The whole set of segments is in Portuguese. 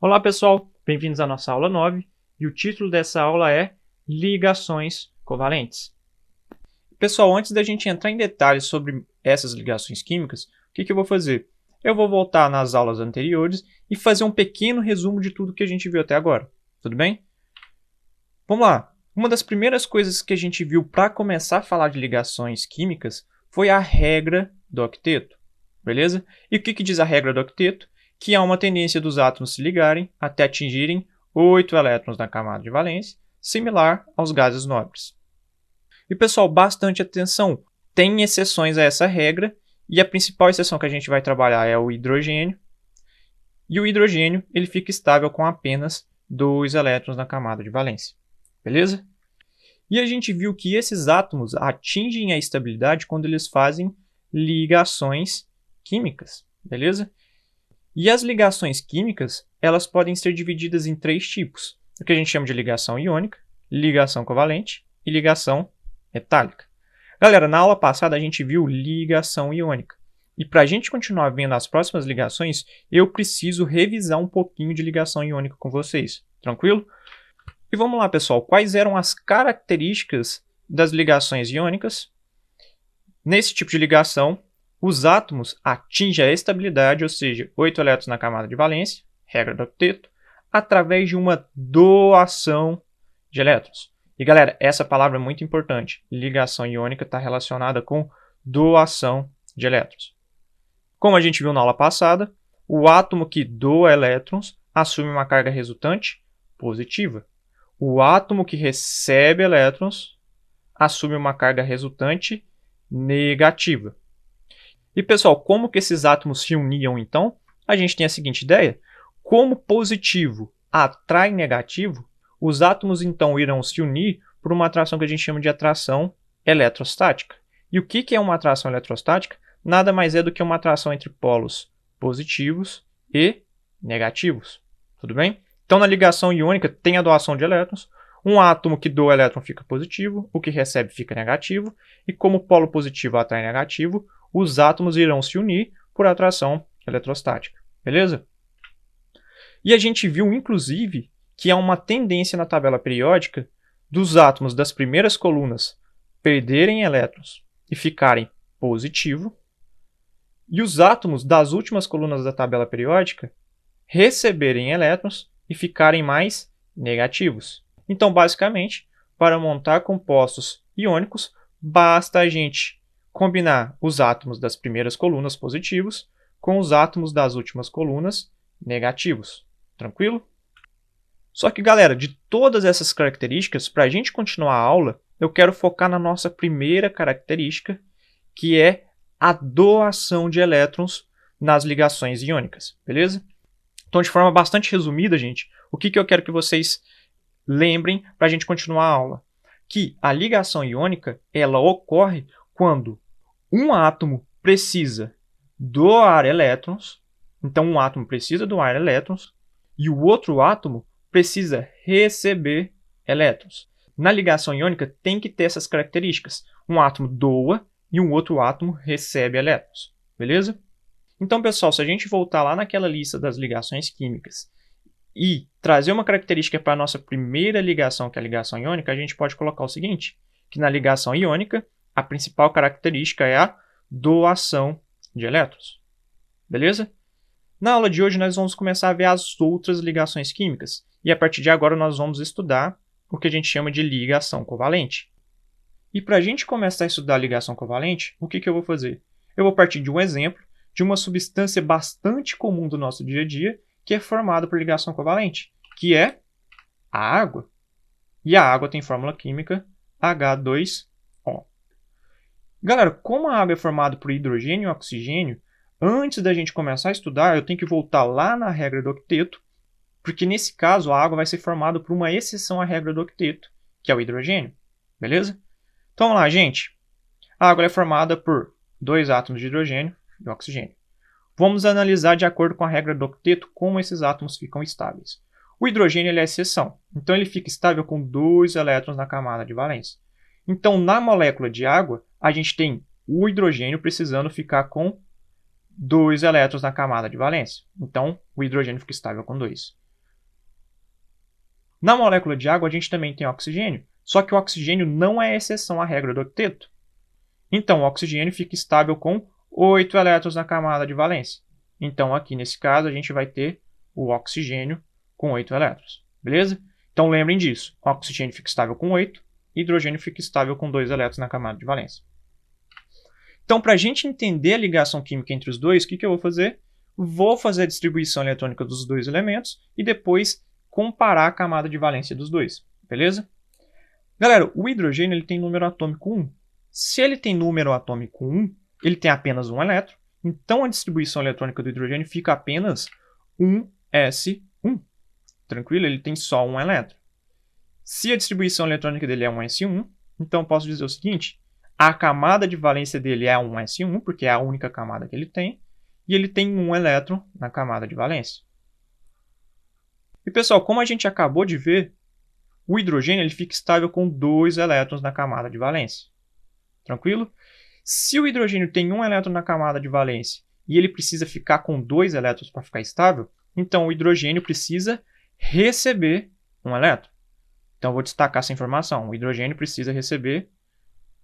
Olá pessoal, bem-vindos à nossa aula 9 e o título dessa aula é Ligações Covalentes. Pessoal, antes da gente entrar em detalhes sobre essas ligações químicas, o que eu vou fazer? Eu vou voltar nas aulas anteriores e fazer um pequeno resumo de tudo que a gente viu até agora, tudo bem? Vamos lá! Uma das primeiras coisas que a gente viu para começar a falar de ligações químicas foi a regra do octeto, beleza? E o que diz a regra do octeto? Que há uma tendência dos átomos se ligarem até atingirem 8 elétrons na camada de valência, similar aos gases nobres. E pessoal, bastante atenção, tem exceções a essa regra, e a principal exceção que a gente vai trabalhar é o hidrogênio, e o hidrogênio ele fica estável com apenas 2 elétrons na camada de valência, beleza? E a gente viu que esses átomos atingem a estabilidade quando eles fazem ligações químicas, beleza? E as ligações químicas, elas podem ser divididas em 3 tipos, o que a gente chama de ligação iônica, ligação covalente e ligação metálica. Galera, na aula passada a gente viu ligação iônica. E para a gente continuar vendo as próximas ligações, eu preciso revisar um pouquinho de ligação iônica com vocês. Tranquilo? E vamos lá, pessoal. Quais eram as características das ligações iônicas? Nesse tipo de ligação, os átomos atingem a estabilidade, ou seja, 8 elétrons na camada de valência, regra do octeto, através de uma doação de elétrons. E galera, essa palavra é muito importante. Ligação iônica está relacionada com doação de elétrons. Como a gente viu na aula passada, o átomo que doa elétrons assume uma carga resultante positiva. O átomo que recebe elétrons assume uma carga resultante negativa. E pessoal, como que esses átomos se uniam então? A gente tem a seguinte ideia: como positivo atrai negativo, os átomos então irão se unir por uma atração que a gente chama de atração eletrostática. E o que é uma atração eletrostática? Nada mais é do que uma atração entre polos positivos e negativos. Tudo bem? Então, na ligação iônica, tem a doação de elétrons. Um átomo que doa elétron fica positivo, o que recebe fica negativo. E como o polo positivo atrai negativo, os átomos irão se unir por atração eletrostática. Beleza? E a gente viu, inclusive, que há uma tendência na tabela periódica dos átomos das primeiras colunas perderem elétrons e ficarem positivo, e os átomos das últimas colunas da tabela periódica receberem elétrons e ficarem mais negativos. Então, basicamente, para montar compostos iônicos, basta a gente combinar os átomos das primeiras colunas positivos com os átomos das últimas colunas negativos. Tranquilo? Só que, galera, de todas essas características, para a gente continuar a aula, eu quero focar na nossa primeira característica, que é a doação de elétrons nas ligações iônicas, beleza? Então, de forma bastante resumida, gente, o que eu quero que vocês lembrem para a gente continuar a aula? Que a ligação iônica, ela ocorre quando um átomo precisa doar elétrons, então um átomo precisa doar elétrons, e o outro átomo precisa receber elétrons. Na ligação iônica tem que ter essas características. Um átomo doa e um outro átomo recebe elétrons. Beleza? Então, pessoal, se a gente voltar lá naquela lista das ligações químicas e trazer uma característica para a nossa primeira ligação, que é a ligação iônica, a gente pode colocar o seguinte, que na ligação iônica, a principal característica é a doação de elétrons. Beleza? Na aula de hoje, nós vamos começar a ver as outras ligações químicas. E a partir de agora, nós vamos estudar o que a gente chama de ligação covalente. E para a gente começar a estudar a ligação covalente, o que eu vou fazer? Eu vou partir de um exemplo de uma substância bastante comum do nosso dia a dia, que é formada por ligação covalente, que é a água. E a água tem fórmula química H2O. Galera, como a água é formada por hidrogênio e oxigênio, antes da gente começar a estudar, eu tenho que voltar lá na regra do octeto, porque nesse caso a água vai ser formada por uma exceção à regra do octeto, que é o hidrogênio. Beleza? Então vamos lá, gente. A água é formada por 2 átomos de hidrogênio e oxigênio. Vamos analisar de acordo com a regra do octeto como esses átomos ficam estáveis. O hidrogênio ele é a exceção, então ele fica estável com 2 elétrons na camada de valência. Então na molécula de água, a gente tem o hidrogênio precisando ficar com 2 elétrons na camada de valência. Então, o hidrogênio fica estável com 2. Na molécula de água, a gente também tem oxigênio, só que o oxigênio não é exceção à regra do octeto. Então, o oxigênio fica estável com 8 elétrons na camada de valência. Então, aqui nesse caso, a gente vai ter o oxigênio com 8 elétrons. Beleza? Então, lembrem disso. O oxigênio fica estável com 8, hidrogênio fica estável com 2 elétrons na camada de valência. Então, para a gente entender a ligação química entre os dois, o que eu vou fazer? Vou fazer a distribuição eletrônica dos dois elementos e depois comparar a camada de valência dos dois. Beleza? Galera, o hidrogênio ele tem número atômico 1. Se ele tem número atômico 1, ele tem apenas um elétron. Então, a distribuição eletrônica do hidrogênio fica apenas 1s1. Tranquilo? Ele tem só um elétron. Se a distribuição eletrônica dele é 1s1, então posso dizer o seguinte: a camada de valência dele é 1s1, porque é a única camada que ele tem, e ele tem um elétron na camada de valência. E pessoal, como a gente acabou de ver, o hidrogênio ele fica estável com 2 elétrons na camada de valência. Tranquilo? Se o hidrogênio tem um elétron na camada de valência e ele precisa ficar com 2 elétrons para ficar estável, então o hidrogênio precisa receber um elétron. Então, eu vou destacar essa informação. O hidrogênio precisa receber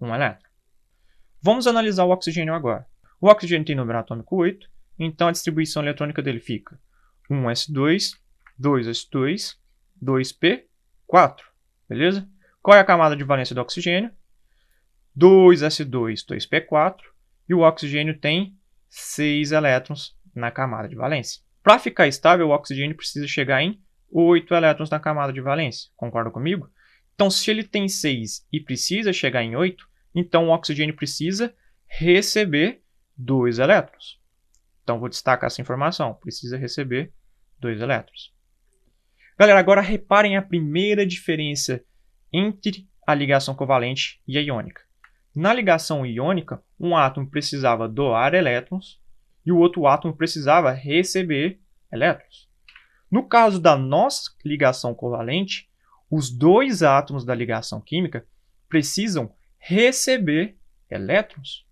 um elétron. Vamos analisar o oxigênio agora. O oxigênio tem número atômico 8, então a distribuição eletrônica dele fica 1s2, 2s2, 2p4. Beleza? Qual é a camada de valência do oxigênio? 2s2, 2p4. E o oxigênio tem 6 elétrons na camada de valência. Para ficar estável, o oxigênio precisa chegar em 8 elétrons na camada de valência. Concorda comigo? Então, se ele tem 6 e precisa chegar em 8, então o oxigênio precisa receber 2 elétrons. Então, vou destacar essa informação. Precisa receber 2 elétrons. Galera, agora reparem a primeira diferença entre a ligação covalente e a iônica. Na ligação iônica, um átomo precisava doar elétrons e o outro átomo precisava receber elétrons. No caso da nossa ligação covalente, os dois átomos da ligação química precisam receber elétrons.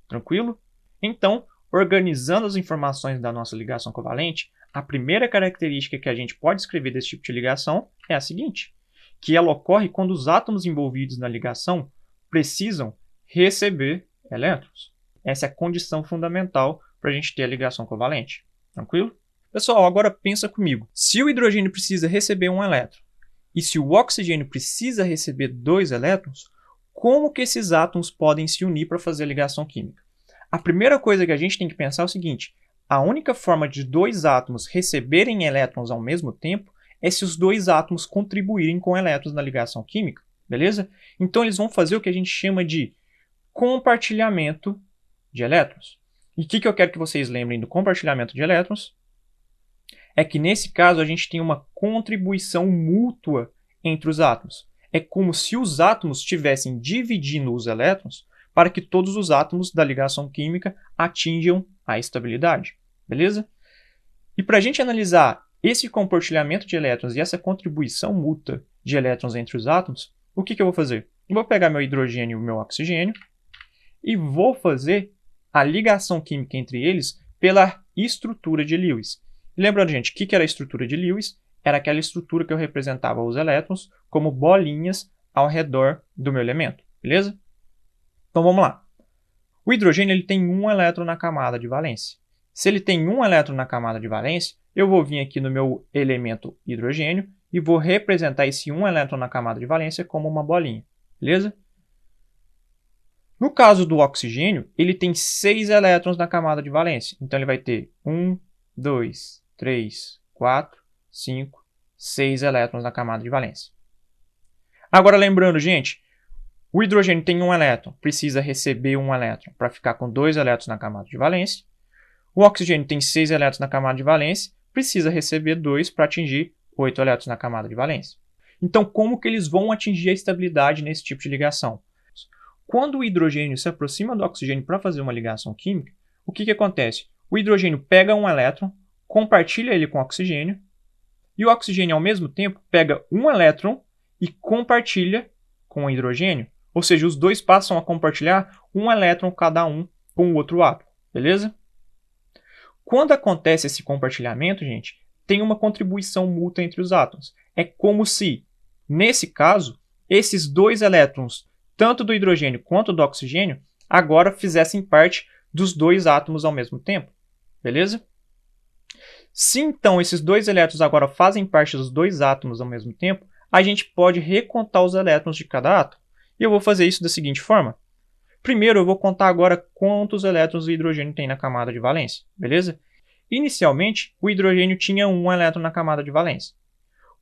Tranquilo? Então, organizando as informações da nossa ligação covalente, a primeira característica que a gente pode escrever desse tipo de ligação é a seguinte, que ela ocorre quando os átomos envolvidos na ligação precisam receber elétrons. Essa é a condição fundamental para a gente ter a ligação covalente. Tranquilo? Pessoal, agora pensa comigo. Se o hidrogênio precisa receber um elétron e se o oxigênio precisa receber 2 elétrons, como que esses átomos podem se unir para fazer a ligação química? A primeira coisa que a gente tem que pensar é o seguinte: a única forma de 2 átomos receberem elétrons ao mesmo tempo é se os 2 átomos contribuírem com elétrons na ligação química, beleza? Então eles vão fazer o que a gente chama de compartilhamento de elétrons. E o que eu quero que vocês lembrem do compartilhamento de elétrons? É que nesse caso a gente tem uma contribuição mútua entre os átomos. É como se os átomos estivessem dividindo os elétrons para que todos os átomos da ligação química atinjam a estabilidade. Beleza? E para a gente analisar esse compartilhamento de elétrons e essa contribuição mútua de elétrons entre os átomos, o que eu vou fazer? Eu vou pegar meu hidrogênio e o meu oxigênio e vou fazer a ligação química entre eles pela estrutura de Lewis. Lembrando, gente, o que era a estrutura de Lewis? Era aquela estrutura que eu representava os elétrons como bolinhas ao redor do meu elemento, beleza? Então vamos lá. O hidrogênio ele tem um elétron na camada de valência. Se ele tem um elétron na camada de valência, eu vou vir aqui no meu elemento hidrogênio e vou representar esse um elétron na camada de valência como uma bolinha, beleza? No caso do oxigênio, ele tem 6 elétrons na camada de valência. Então ele vai ter 1, 2, 3, 4, 5, 6 elétrons na camada de valência. Agora lembrando, gente, o hidrogênio tem um elétron, precisa receber um elétron para ficar com 2 elétrons na camada de valência. O oxigênio tem 6 elétrons na camada de valência, precisa receber 2 para atingir 8 elétrons na camada de valência. Então, como que eles vão atingir a estabilidade nesse tipo de ligação? Quando o hidrogênio se aproxima do oxigênio para fazer uma ligação química, o que acontece? O hidrogênio pega um elétron, compartilha ele com o oxigênio, e o oxigênio, ao mesmo tempo, pega um elétron e compartilha com o hidrogênio. Ou seja, os dois passam a compartilhar um elétron cada um com o outro átomo, beleza? Quando acontece esse compartilhamento, gente, tem uma contribuição mútua entre os átomos. É como se, nesse caso, esses dois elétrons, tanto do hidrogênio quanto do oxigênio, agora fizessem parte dos dois átomos ao mesmo tempo. Beleza? Se então esses dois elétrons agora fazem parte dos dois átomos ao mesmo tempo, a gente pode recontar os elétrons de cada átomo. E eu vou fazer isso da seguinte forma. Primeiro, eu vou contar agora quantos elétrons o hidrogênio tem na camada de valência, beleza? Inicialmente, o hidrogênio tinha um elétron na camada de valência.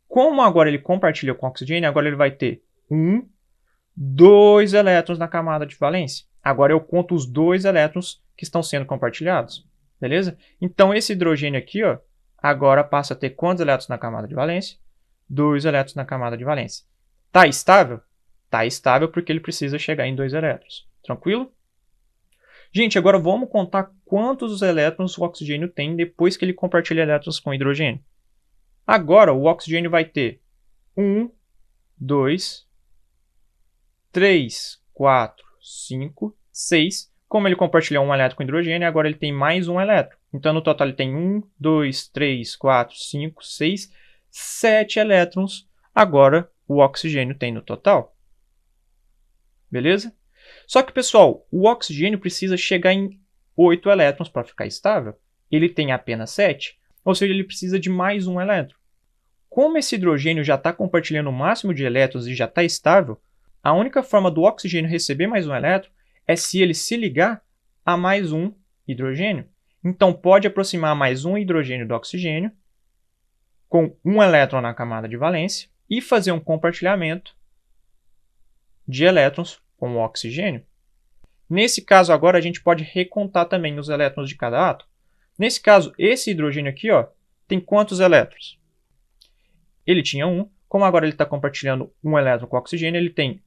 Como agora ele compartilha com o oxigênio, agora ele vai ter 2 elétrons na camada de valência. Agora eu conto os 2 elétrons que estão sendo compartilhados, beleza? Então esse hidrogênio aqui, ó, agora passa a ter quantos elétrons na camada de valência? 2 elétrons na camada de valência. Está estável? Está estável porque ele precisa chegar em 2 elétrons. Tranquilo? Gente, agora vamos contar quantos elétrons o oxigênio tem depois que ele compartilha elétrons com o hidrogênio. Agora o oxigênio vai ter 2, 3, 4, 5, 6. Como ele compartilhou um elétron com o hidrogênio, agora ele tem mais um elétron. Então, no total, ele tem 2, 3, 4, 5, 6, 7 elétrons. Agora, o oxigênio tem no total. Beleza? Só que, pessoal, o oxigênio precisa chegar em 8 elétrons para ficar estável. Ele tem apenas 7, ou seja, ele precisa de mais um elétron. Como esse hidrogênio já está compartilhando o máximo de elétrons e já está estável, a única forma do oxigênio receber mais um elétron é se ele se ligar a mais um hidrogênio. Então, pode aproximar mais um hidrogênio do oxigênio com um elétron na camada de valência e fazer um compartilhamento de elétrons com o oxigênio. Nesse caso, agora, a gente pode recontar também os elétrons de cada átomo. Nesse caso, esse hidrogênio aqui, ó, tem quantos elétrons? Ele tinha 1. Como agora ele está compartilhando um elétron com o oxigênio, ele tem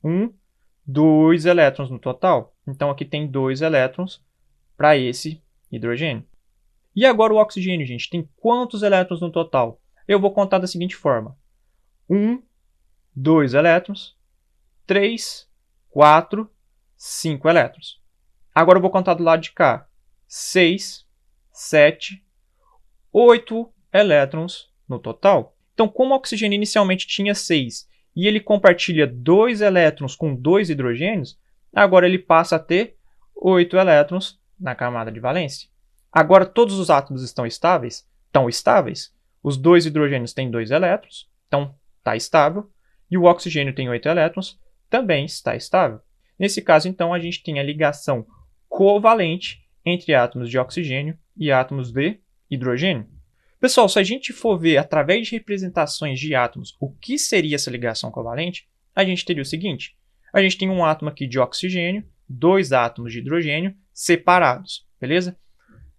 2 elétrons no total. Então, aqui tem 2 elétrons para esse hidrogênio. E agora o oxigênio, gente, tem quantos elétrons no total? Eu vou contar da seguinte forma. 2 elétrons, 3, 4, 5 elétrons. Agora eu vou contar do lado de cá. 6, 7, 8 elétrons no total. Então, como o oxigênio inicialmente tinha 6 e ele compartilha 2 elétrons com 2 hidrogênios, agora ele passa a ter 8 elétrons na camada de valência. Agora todos os átomos estão estáveis? Estão estáveis. Os 2 hidrogênios têm 2 elétrons, então está estável. E o oxigênio tem 8 elétrons, também está estável. Nesse caso, então, a gente tem a ligação covalente entre átomos de oxigênio e átomos de hidrogênio. Pessoal, se a gente for ver através de representações de átomos o que seria essa ligação covalente, a gente teria o seguinte. A gente tem um átomo aqui de oxigênio, 2 átomos de hidrogênio separados, beleza?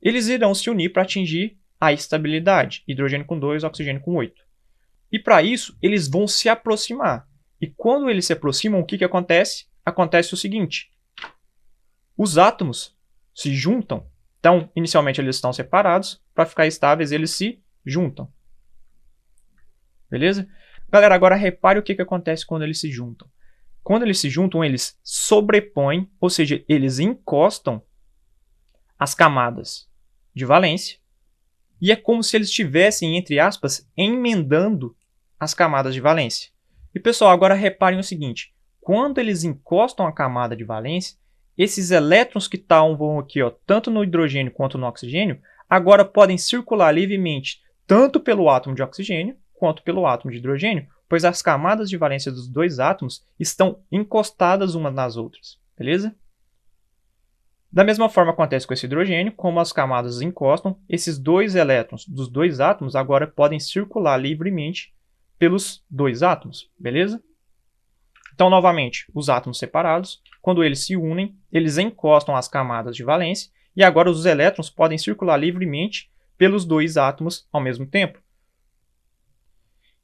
Eles irão se unir para atingir a estabilidade, hidrogênio com 2, oxigênio com 8. E para isso, eles vão se aproximar. E quando eles se aproximam, o que acontece? Acontece o seguinte. Os átomos se juntam. Então, inicialmente eles estão separados. Para ficar estáveis, eles se juntam. Beleza? Galera, agora repare o que acontece quando eles se juntam. Quando eles se juntam, eles sobrepõem, ou seja, eles encostam as camadas de valência. E é como se eles estivessem, entre aspas, emendando as camadas de valência. E, pessoal, agora reparem o seguinte. Quando eles encostam a camada de valência, esses elétrons que vão aqui, ó, tanto no hidrogênio quanto no oxigênio, agora podem circular livremente tanto pelo átomo de oxigênio quanto pelo átomo de hidrogênio, pois as camadas de valência dos dois átomos estão encostadas umas nas outras. Beleza? Da mesma forma acontece com esse hidrogênio, como as camadas encostam, esses 2 elétrons dos 2 átomos agora podem circular livremente pelos 2 átomos, beleza? Então, novamente, os átomos separados, quando eles se unem, eles encostam as camadas de valência e agora os elétrons podem circular livremente pelos 2 átomos ao mesmo tempo.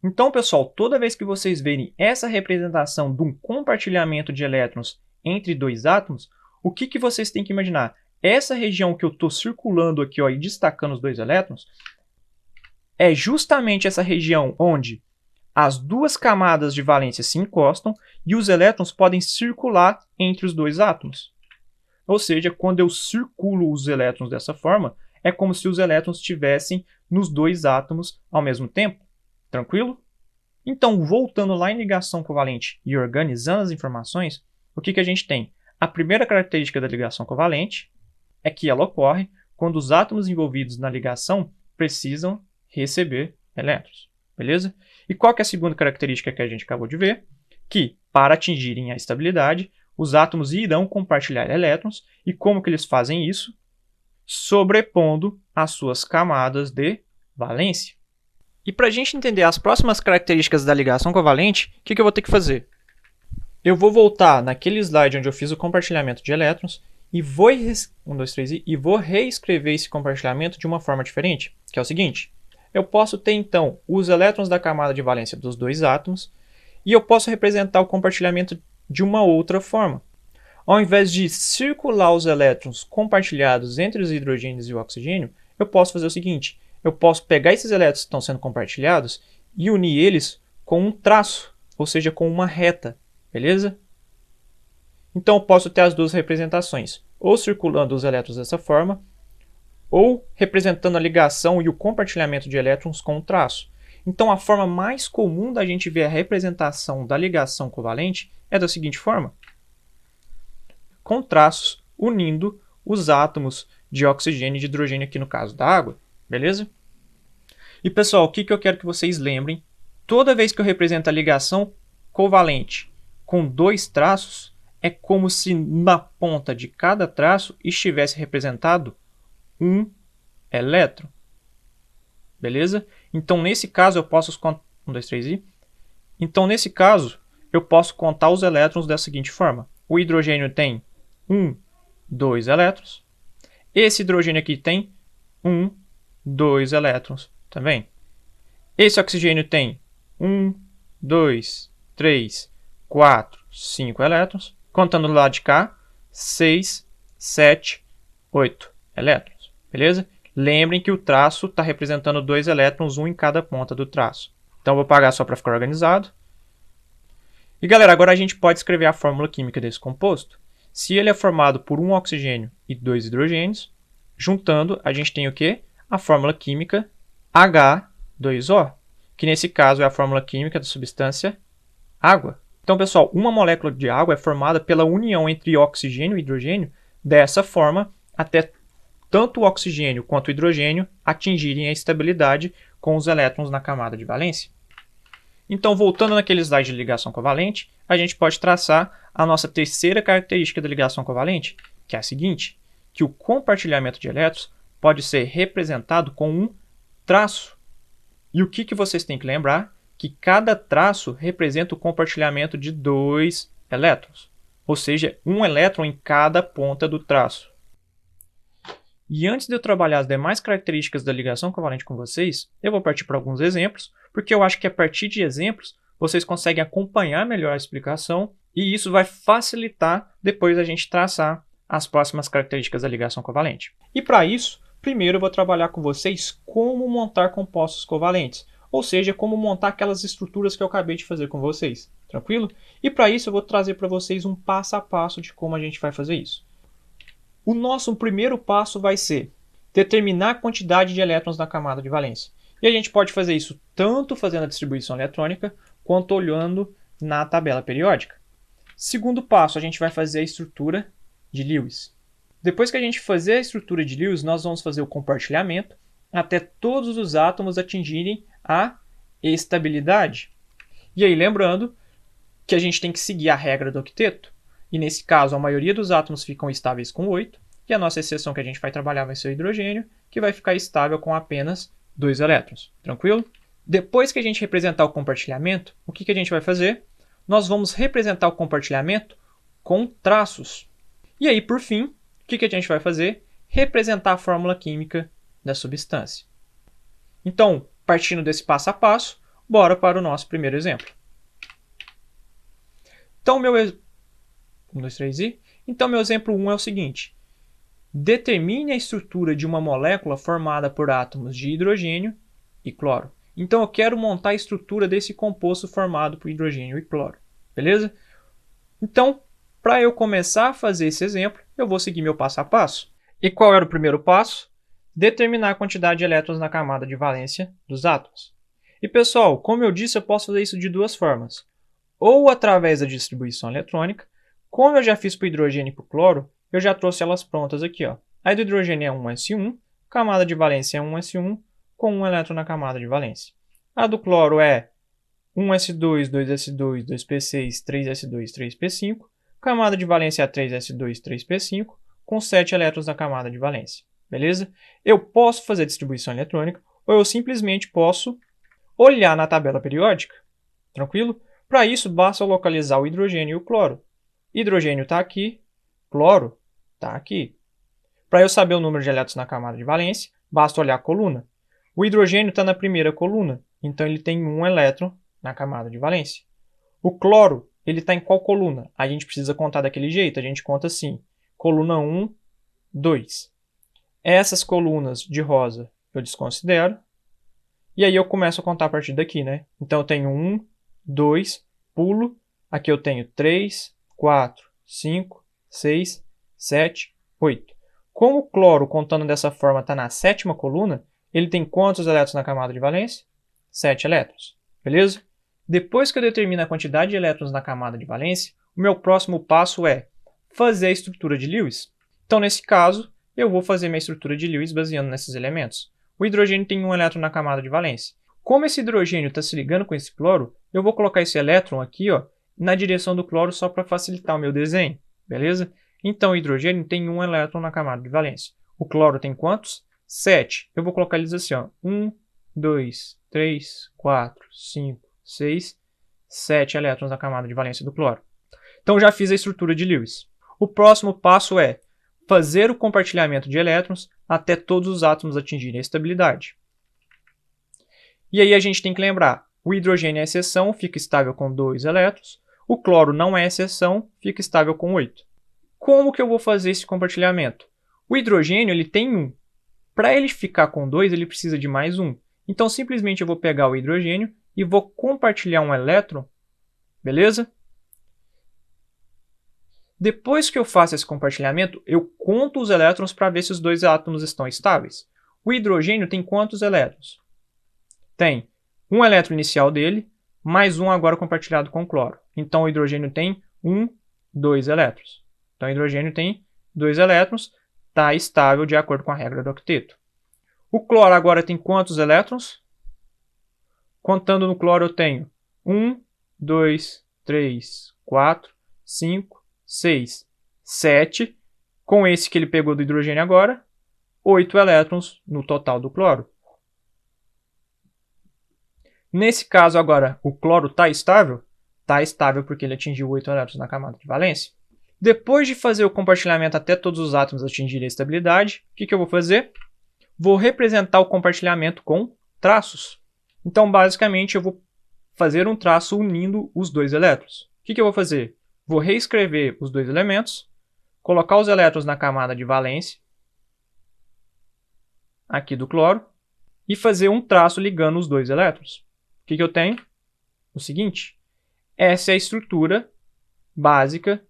Então, pessoal, toda vez que vocês verem essa representação de um compartilhamento de elétrons entre 2 átomos, o que vocês têm que imaginar? Essa região que eu estou circulando aqui, ó, e destacando os 2 elétrons, é justamente essa região onde as 2 camadas de valência se encostam e os elétrons podem circular entre os 2 átomos. Ou seja, quando eu circulo os elétrons dessa forma, é como se os elétrons estivessem nos dois átomos ao mesmo tempo. Tranquilo? Então, voltando lá em ligação covalente e organizando as informações, o que a gente tem? A primeira característica da ligação covalente é que ela ocorre quando os átomos envolvidos na ligação precisam receber elétrons. Beleza? E qual que é a segunda característica que a gente acabou de ver? Que, para atingirem a estabilidade, os átomos irão compartilhar elétrons. E como que eles fazem isso? Sobrepondo as suas camadas de valência. E para a gente entender as próximas características da ligação covalente, o que eu vou ter que fazer? Eu vou voltar naquele slide onde eu fiz o compartilhamento de elétrons e vou reescrever esse compartilhamento de uma forma diferente, que é o seguinte. Eu posso ter, então, os elétrons da camada de valência dos dois átomos e eu posso representar o compartilhamento de uma outra forma. Ao invés de circular os elétrons compartilhados entre os hidrogênios e o oxigênio, eu posso fazer o seguinte. Eu posso pegar esses elétrons que estão sendo compartilhados e unir eles com um traço, ou seja, com uma reta. Beleza? Então eu posso ter as duas representações, ou circulando os elétrons dessa forma, ou representando a ligação e o compartilhamento de elétrons com um traço. Então a forma mais comum da gente ver a representação da ligação covalente é da seguinte forma: com traços unindo os átomos de oxigênio e de hidrogênio, aqui no caso da água. Beleza? E pessoal, o que eu quero que vocês lembrem? Toda vez que eu represento a ligação covalente com dois traços, é como se na ponta de cada traço estivesse representado um elétron. Beleza? Então, nesse caso, eu posso contar... 1, 2, 3 e... Então, nesse caso, eu posso contar os elétrons da seguinte forma. O hidrogênio tem 2 elétrons. Esse hidrogênio aqui tem 2 elétrons também. Esse oxigênio tem 2, 3, 4, 5 elétrons. Contando do lado de cá, 6, 7, 8 elétrons. Beleza? Lembrem que o traço está representando 2 elétrons, um em cada ponta do traço. Então, eu vou apagar só para ficar organizado. E, galera, agora a gente pode escrever a fórmula química desse composto. Se ele é formado por um oxigênio e 2 hidrogênios, juntando, a gente tem o quê? A fórmula química H2O, que nesse caso é a fórmula química da substância água. Então, pessoal, uma molécula de água é formada pela união entre oxigênio e hidrogênio, dessa forma, até tanto o oxigênio quanto o hidrogênio atingirem a estabilidade com os elétrons na camada de valência. Então, voltando naquele slide de ligação covalente, a gente pode traçar a nossa terceira característica da ligação covalente, que é a seguinte, que o compartilhamento de elétrons pode ser representado com um traço. E o que vocês têm que lembrar? Que cada traço representa o compartilhamento de 2 elétrons, ou seja, um elétron em cada ponta do traço. E antes de eu trabalhar as demais características da ligação covalente com vocês, eu vou partir para alguns exemplos, porque eu acho que a partir de exemplos vocês conseguem acompanhar melhor a explicação e isso vai facilitar depois a gente traçar as próximas características da ligação covalente. E para isso, primeiro eu vou trabalhar com vocês como montar compostos covalentes, ou seja, como montar aquelas estruturas que eu acabei de fazer com vocês, tranquilo? E para isso eu vou trazer para vocês um passo a passo de como a gente vai fazer isso. O nosso primeiro passo vai ser determinar a quantidade de elétrons na camada de valência. E a gente pode fazer isso tanto fazendo a distribuição eletrônica, quanto olhando na tabela periódica. Segundo passo, a gente vai fazer a estrutura de Lewis. Depois que a gente fazer a estrutura de Lewis, nós vamos fazer o compartilhamento até todos os átomos atingirem a estabilidade. E aí, lembrando que a gente tem que seguir a regra do octeto. E nesse caso, a maioria dos átomos ficam estáveis com 8. E a nossa exceção que a gente vai trabalhar vai ser o hidrogênio, que vai ficar estável com apenas 2 elétrons. Tranquilo? Depois que a gente representar o compartilhamento, o que a gente vai fazer? Nós vamos representar o compartilhamento com traços. E aí, por fim, o que a gente vai fazer? Representar a fórmula química da substância. Então, partindo desse passo a passo, bora para o nosso primeiro exemplo. Então, meu exemplo 1 é o seguinte. Determine a estrutura de uma molécula formada por átomos de hidrogênio e cloro. Então, eu quero montar a estrutura desse composto formado por hidrogênio e cloro. Beleza? Então, para eu começar a fazer esse exemplo, eu vou seguir meu passo a passo. E qual era o primeiro passo? determinar a quantidade de elétrons na camada de valência dos átomos. E pessoal, como eu disse, eu posso fazer isso de duas formas. Ou através da distribuição eletrônica, como eu já fiz para o hidrogênio e para o cloro, eu já trouxe elas prontas aqui. Ó. A do hidrogênio é 1s1, camada de valência é 1s1, com 1 elétron na camada de valência. A do cloro é 1s2, 2s2, 2p6, 3s2, 3p5, camada de valência é 3s2, 3p5, com 7 elétrons na camada de valência. Beleza? Eu posso fazer distribuição eletrônica, ou eu simplesmente posso olhar na tabela periódica. Tranquilo? Para isso, basta eu localizar o hidrogênio e o cloro. Hidrogênio está aqui, cloro está aqui. Para eu saber o número de elétrons na camada de valência, basta olhar a coluna. O hidrogênio está na primeira coluna, então ele tem 1 elétron na camada de valência. O cloro, ele está em qual coluna? A gente precisa contar daquele jeito, a gente conta assim. Coluna 1, 2. Essas colunas de rosa eu desconsidero. E aí eu começo a contar a partir daqui, né? Então eu tenho 1, 2, pulo. Aqui eu tenho 3, 4, 5, 6, 7, 8. Como o cloro, contando dessa forma, está na sétima coluna, ele tem quantos elétrons na camada de valência? 7 elétrons. Beleza? Depois que eu determino a quantidade de elétrons na camada de valência, o meu próximo passo é fazer a estrutura de Lewis. Então, nesse caso, eu vou fazer minha estrutura de Lewis baseando nesses elementos. O hidrogênio tem 1 elétron na camada de valência. Como esse hidrogênio está se ligando com esse cloro, eu vou colocar esse elétron aqui, ó, na direção do cloro só para facilitar o meu desenho. Beleza? Então, o hidrogênio tem 1 elétron na camada de valência. O cloro tem quantos? 7. Eu vou colocar eles assim, ó. 1, 2, 3, 4, 5, 6, 7 elétrons na camada de valência do cloro. Então, já fiz a estrutura de Lewis. O próximo passo é fazer o compartilhamento de elétrons até todos os átomos atingirem a estabilidade. E aí a gente tem que lembrar, o hidrogênio é exceção, fica estável com 2 elétrons. O cloro não é exceção, fica estável com 8. Como que eu vou fazer esse compartilhamento? O hidrogênio ele tem 1. Para ele ficar com 2, ele precisa de mais 1. Então, simplesmente eu vou pegar o hidrogênio e vou compartilhar um elétron. Beleza? Depois que eu faço esse compartilhamento, eu conto os elétrons para ver se os dois átomos estão estáveis. O hidrogênio tem quantos elétrons? Tem um elétron inicial dele, mais um agora compartilhado com o cloro. Então, o hidrogênio tem 2 elétrons. Então, o hidrogênio tem 2 elétrons, está estável de acordo com a regra do octeto. O cloro agora tem quantos elétrons? Contando no cloro, eu tenho 1, 2, 3, 4, 5, 6, 7. Com esse que ele pegou do hidrogênio agora, 8 elétrons no total do cloro. Nesse caso agora, o cloro está estável? Está estável porque ele atingiu 8 elétrons na camada de valência. Depois de fazer o compartilhamento até todos os átomos atingirem a estabilidade, o que eu vou fazer? Vou representar o compartilhamento com traços. Então, basicamente, eu vou fazer um traço unindo os dois elétrons. O que eu vou fazer? Vou reescrever os dois elementos, colocar os elétrons na camada de valência, aqui do cloro, e fazer um traço ligando os dois elétrons. O que eu tenho? O seguinte, essa é a estrutura básica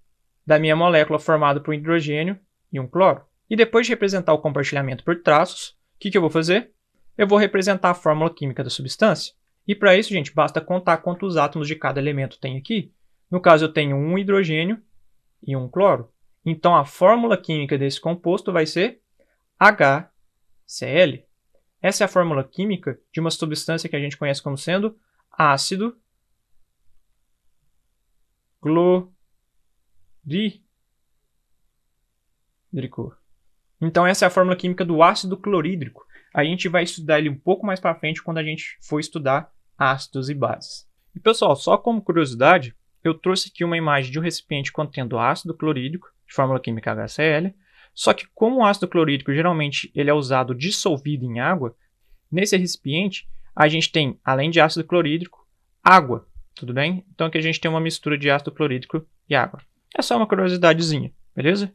da minha molécula formada por um hidrogênio e um cloro. E depois de representar o compartilhamento por traços, o que eu vou fazer? Eu vou representar a fórmula química da substância. E para isso, gente, basta contar quantos átomos de cada elemento tem aqui. No caso, eu tenho um hidrogênio e um cloro. Então, a fórmula química desse composto vai ser HCl. Essa é a fórmula química de uma substância que a gente conhece como sendo ácido clorídrico. Então, essa é a fórmula química do ácido clorídrico. A gente vai estudar ele um pouco mais para frente quando a gente for estudar ácidos e bases. E, pessoal, só como curiosidade, eu trouxe aqui uma imagem de um recipiente contendo ácido clorídrico, de fórmula química HCl. Só que como o ácido clorídrico geralmente ele é usado dissolvido em água, nesse recipiente a gente tem, além de ácido clorídrico, água. Tudo bem? Então aqui a gente tem uma mistura de ácido clorídrico e água. É só uma curiosidadezinha, beleza?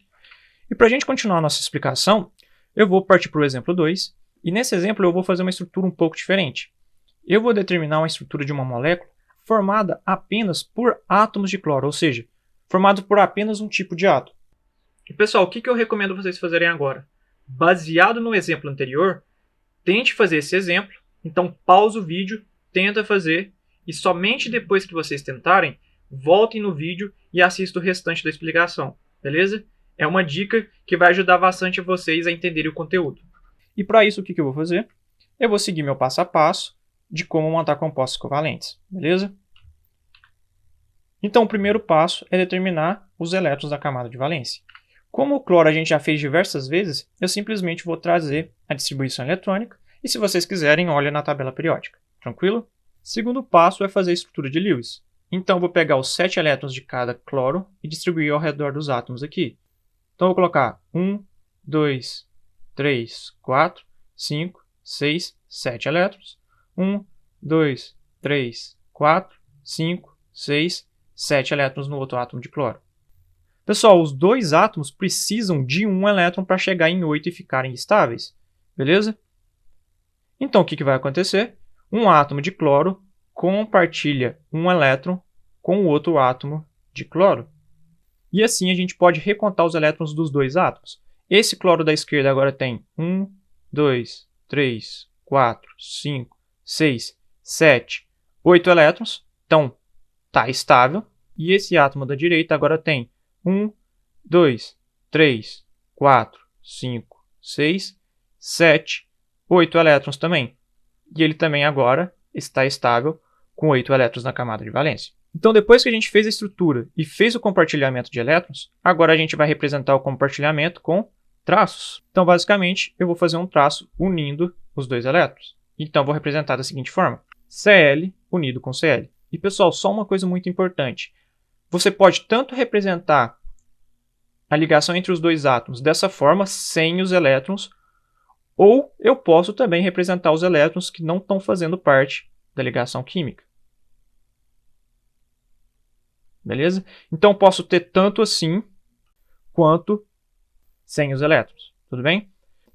E para a gente continuar a nossa explicação, eu vou partir para o exemplo 2. E nesse exemplo eu vou fazer uma estrutura um pouco diferente. Eu vou determinar uma estrutura de uma molécula formada apenas por átomos de cloro, ou seja, formado por apenas um tipo de átomo. E pessoal, o que eu recomendo vocês fazerem agora? baseado no exemplo anterior, tente fazer esse exemplo. Então, pausa o vídeo, tenta fazer, e somente depois que vocês tentarem, voltem no vídeo e assistam o restante da explicação, beleza? É uma dica que vai ajudar bastante vocês a entenderem o conteúdo. E para isso, o que eu vou fazer? Eu vou seguir meu passo a passo de como montar compostos covalentes, beleza? Então, o primeiro passo é determinar os elétrons da camada de valência. Como o cloro a gente já fez diversas vezes, eu simplesmente vou trazer a distribuição eletrônica e, se vocês quiserem, olha na tabela periódica. Tranquilo? Segundo passo é fazer a estrutura de Lewis. Então, eu vou pegar os 7 elétrons de cada cloro e distribuir ao redor dos átomos aqui. Então, eu vou colocar 1, 2, 3, 4, 5, 6, 7 elétrons. 1, 2, 3, 4, 5, 6, 7 elétrons no outro átomo de cloro. Pessoal, os dois átomos precisam de um elétron para chegar em 8 e ficarem estáveis. Beleza? Então, o que vai acontecer? Um átomo de cloro compartilha um elétron com o outro átomo de cloro. E assim a gente pode recontar os elétrons dos dois átomos. Esse cloro da esquerda agora tem 1, 2, 3, 4, 5, 6, 7, 8 elétrons. Então, está estável. E esse átomo da direita agora tem 1, 2, 3, 4, 5, 6, 7, 8 elétrons também. E ele também agora está estável com 8 elétrons na camada de valência. Então, depois que a gente fez a estrutura e fez o compartilhamento de elétrons, agora a gente vai representar o compartilhamento com traços. Então, basicamente, eu vou fazer um traço unindo os dois elétrons. Então, eu vou representar da seguinte forma: Cl unido com Cl. E, pessoal, só uma coisa muito importante. Você pode tanto representar a ligação entre os dois átomos dessa forma, sem os elétrons, ou eu posso também representar os elétrons que não estão fazendo parte da ligação química. Beleza? Então, posso ter tanto assim, quanto sem os elétrons. Tudo bem?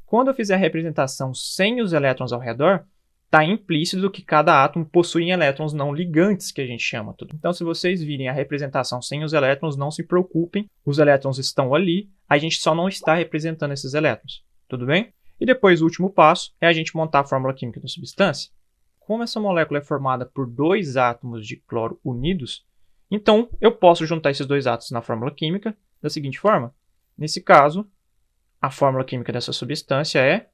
Quando eu fizer a representação sem os elétrons ao redor, está implícito que cada átomo possui elétrons não ligantes, que a gente chama. Tudo. Então, se vocês virem a representação sem os elétrons, não se preocupem. Os elétrons estão ali, a gente só não está representando esses elétrons. Tudo bem? E depois, o último passo é a gente montar a fórmula química da substância. Como essa molécula é formada por dois átomos de cloro unidos, então eu posso juntar esses dois átomos na fórmula química da seguinte forma. Nesse caso, a fórmula química dessa substância é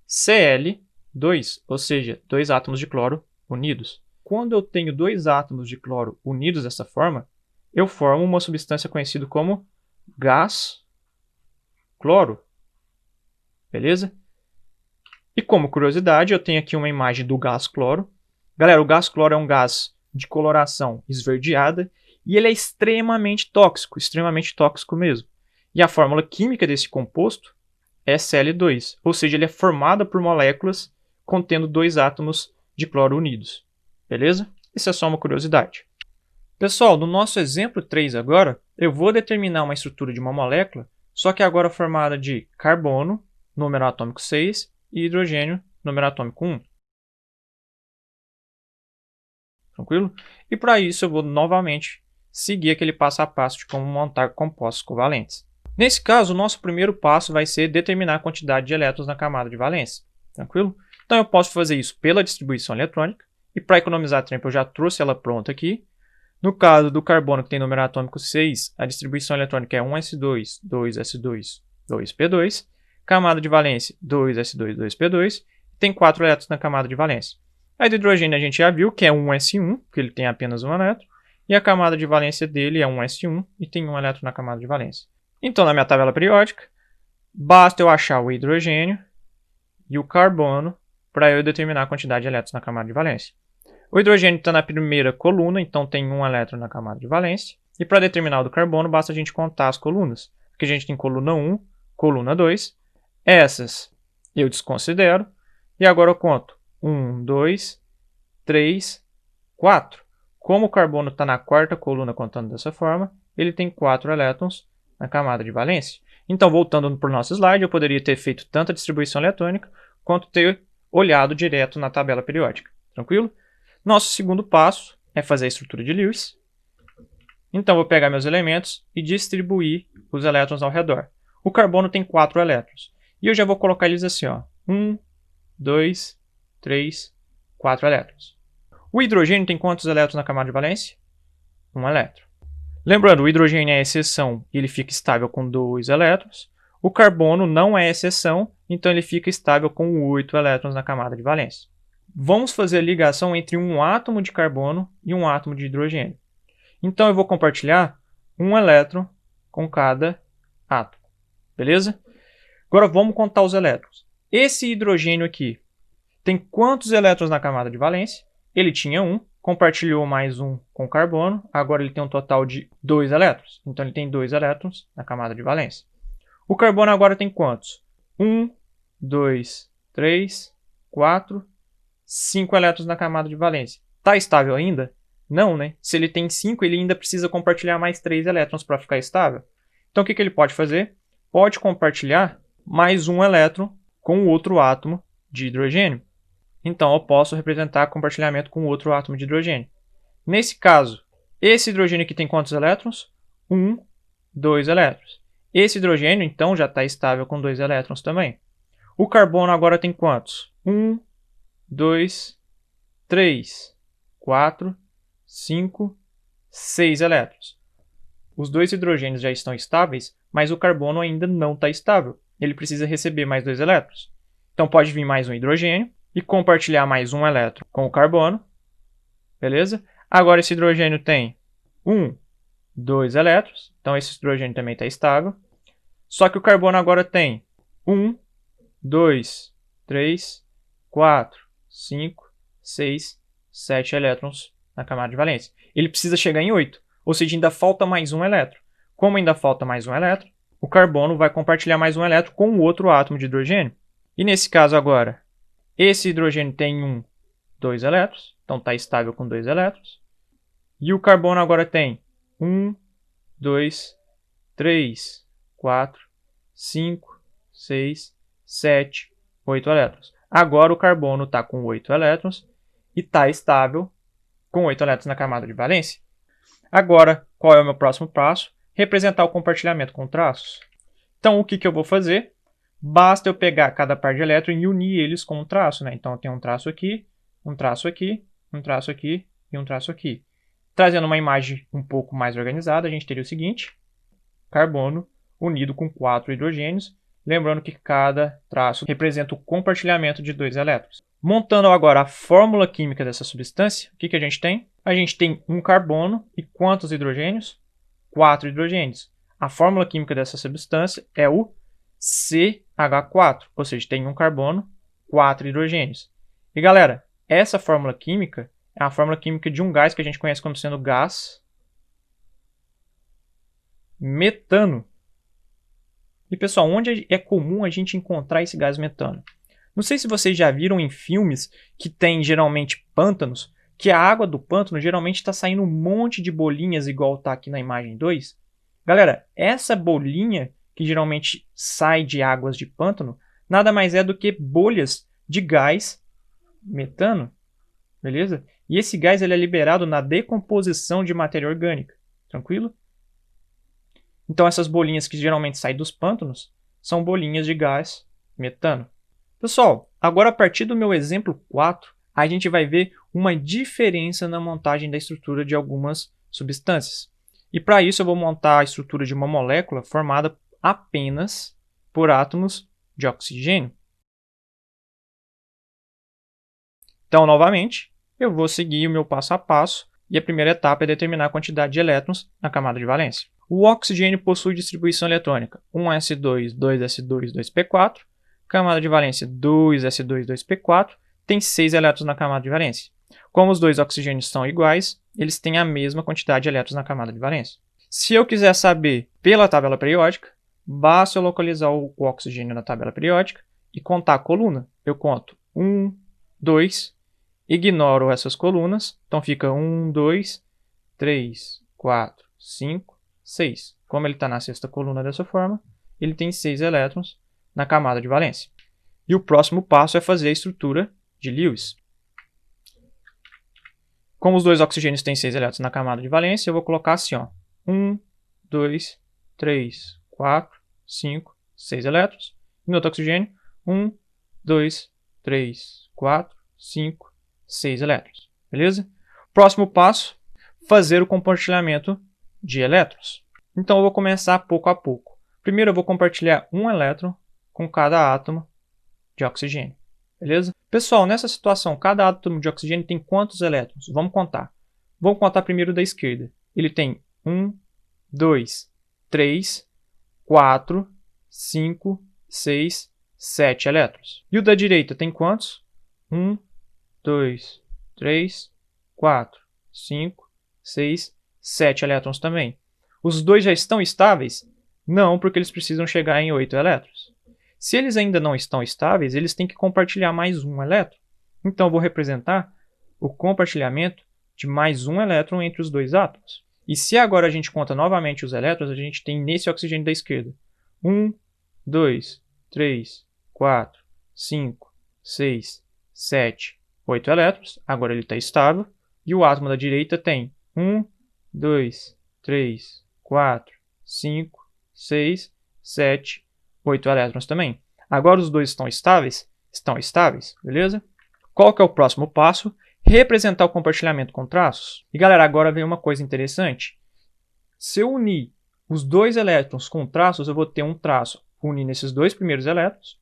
Cl2, ou seja, dois átomos de cloro unidos. Quando eu tenho dois átomos de cloro unidos dessa forma, eu formo uma substância conhecida como gás cloro. Beleza? E como curiosidade, eu tenho aqui uma imagem do gás cloro. Galera, o gás cloro é um gás de coloração esverdeada e ele é extremamente tóxico mesmo. E a fórmula química desse composto é Cl2, ou seja, ele é formado por moléculas contendo dois átomos de cloro unidos. Beleza? Isso é só uma curiosidade. Pessoal, no nosso exemplo 3 agora, eu vou determinar uma estrutura de uma molécula, só que agora formada de carbono, número atômico 6, e hidrogênio, número atômico 1. Tranquilo? E para isso eu vou novamente seguir aquele passo a passo de como montar compostos covalentes. Nesse caso, o nosso primeiro passo vai ser determinar a quantidade de elétrons na camada de valência. Tranquilo? Então eu posso fazer isso pela distribuição eletrônica, e para economizar tempo eu já trouxe ela pronta aqui. No caso do carbono, que tem número atômico 6, a distribuição eletrônica é 1s2, 2s2, 2p2. Camada de valência, 2s2, 2p2. Tem 4 elétrons na camada de valência. A do hidrogênio a gente já viu que é 1s1, porque ele tem apenas um elétron. E a camada de valência dele é 1s1 e tem um elétron na camada de valência. Então, na minha tabela periódica, basta eu achar o hidrogênio e o carbono para eu determinar a quantidade de elétrons na camada de valência. O hidrogênio está na primeira coluna, então tem um elétron na camada de valência. E para determinar o do carbono, basta a gente contar as colunas. Aqui a gente tem coluna 1, coluna 2. Essas eu desconsidero. E agora eu conto 1, 2, 3, 4. Como o carbono está na quarta coluna contando dessa forma, ele tem 4 elétrons na camada de valência. Então, voltando para o nosso slide, eu poderia ter feito tanto a distribuição eletrônica, quanto ter olhado direto na tabela periódica. Tranquilo? Nosso segundo passo é fazer a estrutura de Lewis. Então, vou pegar meus elementos e distribuir os elétrons ao redor. O carbono tem 4 elétrons. E eu já vou colocar eles assim, ó. 1, 2, 3, 4 elétrons. O hidrogênio tem quantos elétrons na camada de valência? 1 elétron. Lembrando, o hidrogênio é exceção e ele fica estável com 2 elétrons. O carbono não é exceção, então ele fica estável com 8 elétrons na camada de valência. Vamos fazer a ligação entre um átomo de carbono e um átomo de hidrogênio. Então eu vou compartilhar um elétron com cada átomo. Beleza? Agora vamos contar os elétrons. Esse hidrogênio aqui tem quantos elétrons na camada de valência? Ele tinha 1, compartilhou mais um com o carbono, agora ele tem um total de 2 elétrons. Então ele tem 2 elétrons na camada de valência. O carbono agora tem quantos? 1, 2, 3, 4, 5 elétrons na camada de valência. Está estável ainda? Não, né? Se ele tem 5, ele ainda precisa compartilhar mais 3 elétrons para ficar estável. Então o que ele pode fazer? Pode compartilhar mais um elétron com o outro átomo de hidrogênio. Então eu posso representar compartilhamento com outro átomo de hidrogênio. Nesse caso, esse hidrogênio aqui tem quantos elétrons? 1, 2 elétrons. Esse hidrogênio, então, já está estável com 2 elétrons também. O carbono agora tem quantos? 1, 2, 3, 4, 5, 6 elétrons. Os dois hidrogênios já estão estáveis, mas o carbono ainda não está estável. Ele precisa receber mais 2 elétrons. Então pode vir mais um hidrogênio e compartilhar mais um elétron com o carbono. Beleza? Agora esse hidrogênio tem 1, 2 elétrons. Então esse hidrogênio também está estável. Só que o carbono agora tem 1, 2, 3, 4, 5, 6, 7 elétrons na camada de valência. Ele precisa chegar em 8, ou seja, ainda falta mais um elétron. Como ainda falta mais um elétron, o carbono vai compartilhar mais um elétron com o outro átomo de hidrogênio. E nesse caso agora, esse hidrogênio tem 2 elétrons, então está estável com 2 elétrons. E o carbono agora tem 1, 2, 3, 4, 5, 6, 7, 8 elétrons. Agora o carbono está com 8 elétrons e está estável com 8 elétrons na camada de valência. Agora, qual é o meu próximo passo? Representar o compartilhamento com traços. Então, o que eu vou fazer? Basta eu pegar cada par de elétrons e unir eles com um traço, né? Então, eu tenho um traço aqui, um traço aqui, um traço aqui e um traço aqui. Trazendo uma imagem um pouco mais organizada, a gente teria o seguinte: carbono unido com 4 hidrogênios, lembrando que cada traço representa o compartilhamento de 2 elétrons. Montando agora a fórmula química dessa substância, o que a gente tem? A gente tem um carbono e quantos hidrogênios? 4 hidrogênios. A fórmula química dessa substância é o CH4, ou seja, tem um carbono, 4 hidrogênios. E galera, essa fórmula química é a fórmula química de um gás que a gente conhece como sendo gás metano. E pessoal, onde é comum a gente encontrar esse gás metano? Não sei se vocês já viram em filmes que tem geralmente pântanos, que a água do pântano geralmente está saindo um monte de bolinhas igual está aqui na imagem 2. Galera, essa bolinha que geralmente sai de águas de pântano, nada mais é do que bolhas de gás metano, beleza? E esse gás ele é liberado na decomposição de matéria orgânica, tranquilo? Então essas bolinhas que geralmente saem dos pântanos são bolinhas de gás metano. Pessoal, agora a partir do meu exemplo 4, a gente vai ver uma diferença na montagem da estrutura de algumas substâncias. E para isso eu vou montar a estrutura de uma molécula formada apenas por átomos de oxigênio. Então, novamente, eu vou seguir o meu passo a passo e a primeira etapa é determinar a quantidade de elétrons na camada de valência. O oxigênio possui distribuição eletrônica 1s2, 2s2, 2p4, camada de valência 2s2, 2p4, tem 6 elétrons na camada de valência. Como os dois oxigênios são iguais, eles têm a mesma quantidade de elétrons na camada de valência. Se eu quiser saber pela tabela periódica, basta eu localizar o oxigênio na tabela periódica e contar a coluna. Eu conto 1, 2, ignoro essas colunas, então fica 1, 2, 3, 4, 5, 6. Como ele está na sexta coluna dessa forma, ele tem 6 elétrons na camada de valência. E o próximo passo é fazer a estrutura de Lewis. Como os dois oxigênios têm 6 elétrons na camada de valência, eu vou colocar assim, ó, 1, 2, 3, 4, 5, 6 elétrons. no outro oxigênio, 1, 2, 3, 4, 5, 6 elétrons. Beleza? Próximo passo, fazer o compartilhamento de elétrons. Então, eu vou começar pouco a pouco. Primeiro, eu vou compartilhar um elétron com cada átomo de oxigênio. Beleza? Pessoal, nessa situação, cada átomo de oxigênio tem quantos elétrons? Vamos contar. Vamos contar primeiro da esquerda. Ele tem 1, 2, 3, 4, 5, 6, 7 elétrons. E o da direita tem quantos? 1, 2, 3, 4, 5, 6, 7 elétrons também. Os dois já estão estáveis? Não, porque eles precisam chegar em 8 elétrons. Se eles ainda não estão estáveis, eles têm que compartilhar mais um elétron. Então, eu vou representar o compartilhamento de mais um elétron entre os dois átomos. E se agora a gente conta novamente os elétrons, a gente tem nesse oxigênio da esquerda 1, 2, 3, 4, 5, 6, 7, 8 elétrons. Agora ele está estável. E o átomo da direita tem 1, 2, 3, 4, 5, 6, 7, 8 elétrons também. Agora os dois estão estáveis? Estão estáveis, beleza? Qual que é o próximo passo? Representar o compartilhamento com traços. E galera, agora vem uma coisa interessante. Se eu unir os dois elétrons com traços, eu vou ter um traço unindo esses dois primeiros elétrons,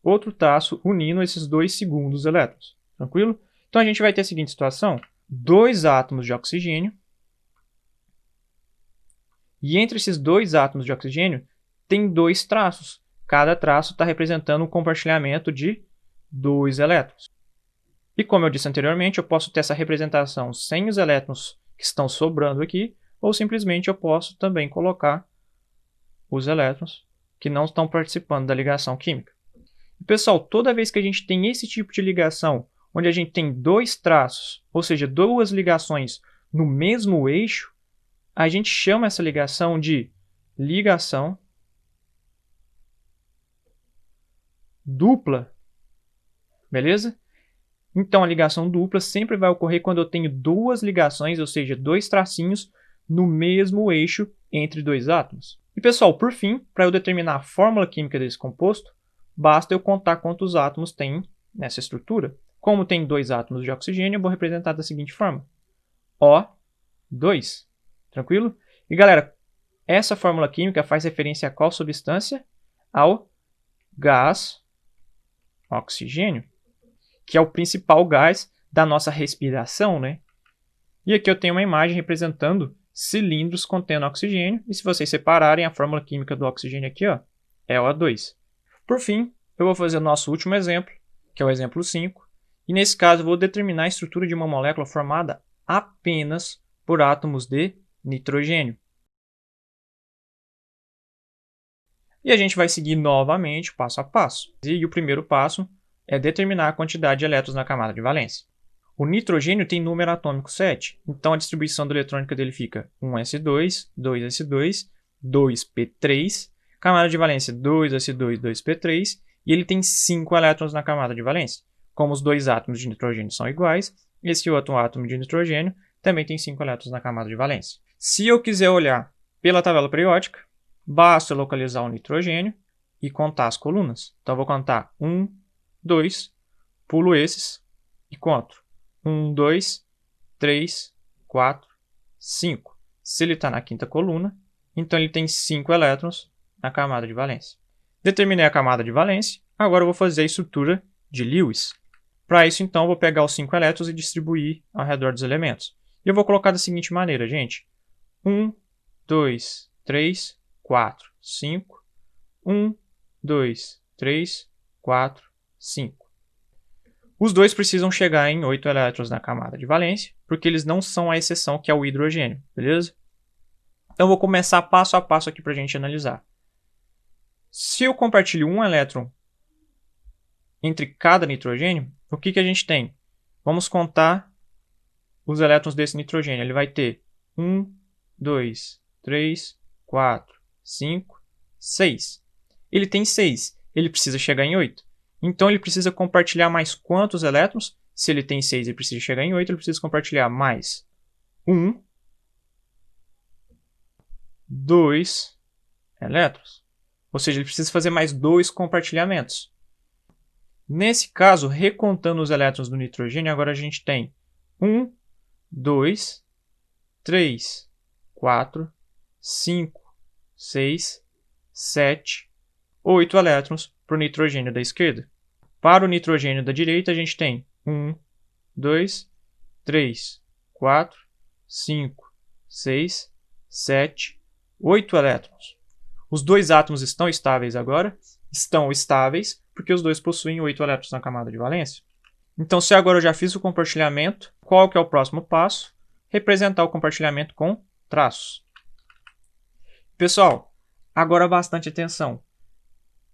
outro traço unindo esses dois segundos elétrons. Tranquilo? Então a gente vai ter a seguinte situação. Dois átomos de oxigênio. E entre esses dois átomos de oxigênio, tem dois traços. Cada traço está representando um compartilhamento de 2 elétrons. E como eu disse anteriormente, eu posso ter essa representação sem os elétrons que estão sobrando aqui, ou simplesmente eu posso também colocar os elétrons que não estão participando da ligação química. E, pessoal, toda vez que a gente tem esse tipo de ligação, onde a gente tem dois traços, ou seja, duas ligações no mesmo eixo, a gente chama essa ligação de ligação dupla. Beleza? Então, a ligação dupla sempre vai ocorrer quando eu tenho duas ligações, ou seja, dois tracinhos no mesmo eixo entre dois átomos. E, pessoal, por fim, para eu determinar a fórmula química desse composto, basta eu contar quantos átomos tem nessa estrutura. Como tem dois átomos de oxigênio, eu vou representar da seguinte forma. O2. Tranquilo? E, galera, essa fórmula química faz referência a qual substância? Ao gás oxigênio, que é o principal gás da nossa respiração, né? E aqui eu tenho uma imagem representando cilindros contendo oxigênio, e se vocês separarem a fórmula química do oxigênio aqui, ó, é O2. Por fim, eu vou fazer o nosso último exemplo, que é o exemplo 5, e nesse caso eu vou determinar a estrutura de uma molécula formada apenas por átomos de nitrogênio. E a gente vai seguir novamente passo a passo. E o primeiro passo é determinar a quantidade de elétrons na camada de valência. O nitrogênio tem número atômico 7, então a distribuição eletrônica dele fica 1s2, 2s2, 2p3, camada de valência 2s2, 2p3, e ele tem 5 elétrons na camada de valência. Como os dois átomos de nitrogênio são iguais, esse outro átomo de nitrogênio também tem 5 elétrons na camada de valência. Se eu quiser olhar pela tabela periódica, basta localizar o nitrogênio e contar as colunas. Então, eu vou contar 1, 2, pulo esses e conto. 1, 2, 3, 4, 5. Se ele está na quinta coluna, então ele tem 5 elétrons na camada de valência. Determinei a camada de valência, agora eu vou fazer a estrutura de Lewis. Para isso, então, eu vou pegar os 5 elétrons e distribuir ao redor dos elementos. E eu vou colocar da seguinte maneira, gente. 1, 2, 3, 4, 5. 1, 2, 3, 4, 5. Os dois precisam chegar em 8 elétrons na camada de valência, porque eles não são a exceção que é o hidrogênio, beleza? Então, eu vou começar passo a passo aqui para a gente analisar. Se eu compartilho um elétron entre cada nitrogênio, o que a gente tem? Vamos contar os elétrons desse nitrogênio. Ele vai ter 1, 2, 3, 4, 5, 6. Ele tem 6. Ele precisa chegar em 8. Então, ele precisa compartilhar mais quantos elétrons? Se ele tem 6 e precisa chegar em 8, ele precisa compartilhar mais 1, 2 elétrons. Ou seja, ele precisa fazer mais 2 compartilhamentos. Nesse caso, recontando os elétrons do nitrogênio, agora a gente tem 1, 2, 3, 4, 5, 6, 7, 8 elétrons para o nitrogênio da esquerda. Para o nitrogênio da direita, a gente tem 1, 2, 3, 4, 5, 6, 7, 8 elétrons. Os dois átomos estão estáveis agora? Estão estáveis porque os dois possuem 8 elétrons na camada de valência. Então, se agora eu já fiz o compartilhamento, qual que é o próximo passo? Representar o compartilhamento com traços. Pessoal, agora bastante atenção.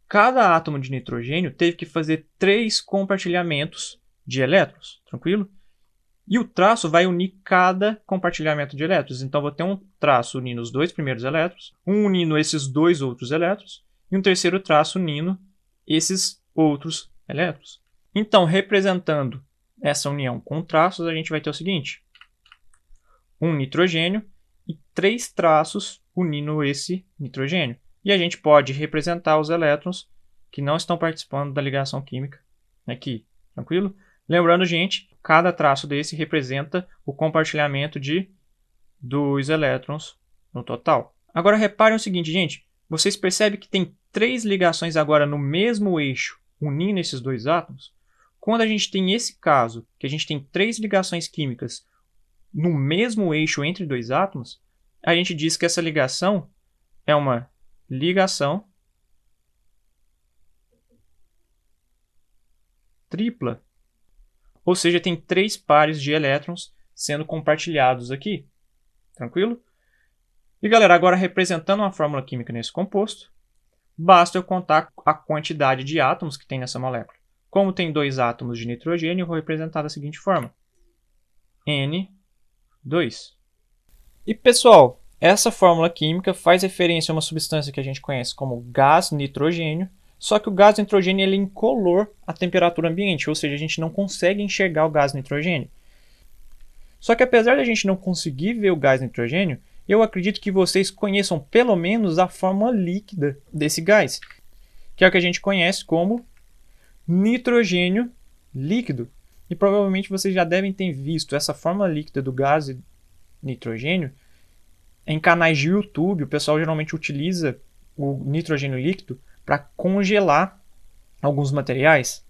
Cada átomo de nitrogênio teve que fazer 3 compartilhamentos de elétrons, tranquilo? E o traço vai unir cada compartilhamento de elétrons. Então, vou ter um traço unindo os 2 primeiros elétrons, um unindo esses 2 outros elétrons, e um terceiro traço unindo esses outros elétrons. Então, representando essa união com traços, a gente vai ter o seguinte: um nitrogênio e 3 traços unindo esse nitrogênio. E a gente pode representar os elétrons que não estão participando da ligação química aqui, tranquilo? Lembrando, gente, cada traço desse representa o compartilhamento de 2 elétrons no total. Agora reparem o seguinte, gente, vocês percebem que tem 3 ligações agora no mesmo eixo unindo esses 2 átomos? Quando a gente tem esse caso, que a gente tem 3 ligações químicas no mesmo eixo entre 2 átomos, a gente diz que essa ligação é uma ligação tripla. Ou seja, tem 3 pares de elétrons sendo compartilhados aqui. Tranquilo? E galera, agora representando uma fórmula química nesse composto, basta eu contar a quantidade de átomos que tem nessa molécula. Como tem 2 átomos de nitrogênio, eu vou representar da seguinte forma: N2. E pessoal, essa fórmula química faz referência a uma substância que a gente conhece como gás nitrogênio, só que o gás nitrogênio ele é incolor à temperatura ambiente, ou seja, a gente não consegue enxergar o gás nitrogênio. Só que apesar de a gente não conseguir ver o gás nitrogênio, eu acredito que vocês conheçam pelo menos a forma líquida desse gás, que é o que a gente conhece como nitrogênio líquido. E provavelmente vocês já devem ter visto essa forma líquida do gás nitrogênio em canais de YouTube. O pessoal geralmente utiliza o nitrogênio líquido para congelar alguns materiais.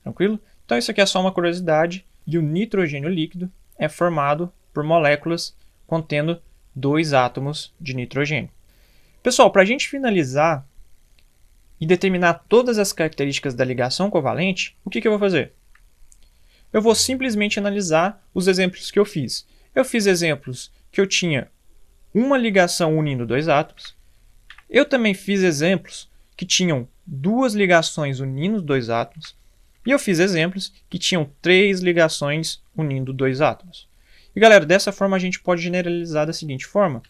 Tranquilo? Então isso aqui é só uma curiosidade. E o nitrogênio líquido é formado por moléculas contendo 2 átomos de nitrogênio. Pessoal, para a gente finalizar e determinar todas as características da ligação covalente, o que eu vou fazer? Eu vou simplesmente analisar os exemplos que eu fiz. Eu fiz exemplos que eu tinha uma ligação unindo 2 átomos. Eu também fiz exemplos que tinham 2 ligações unindo 2 átomos. E eu fiz exemplos que tinham 3 ligações unindo 2 átomos. E galera, dessa forma a gente pode generalizar da seguinte forma: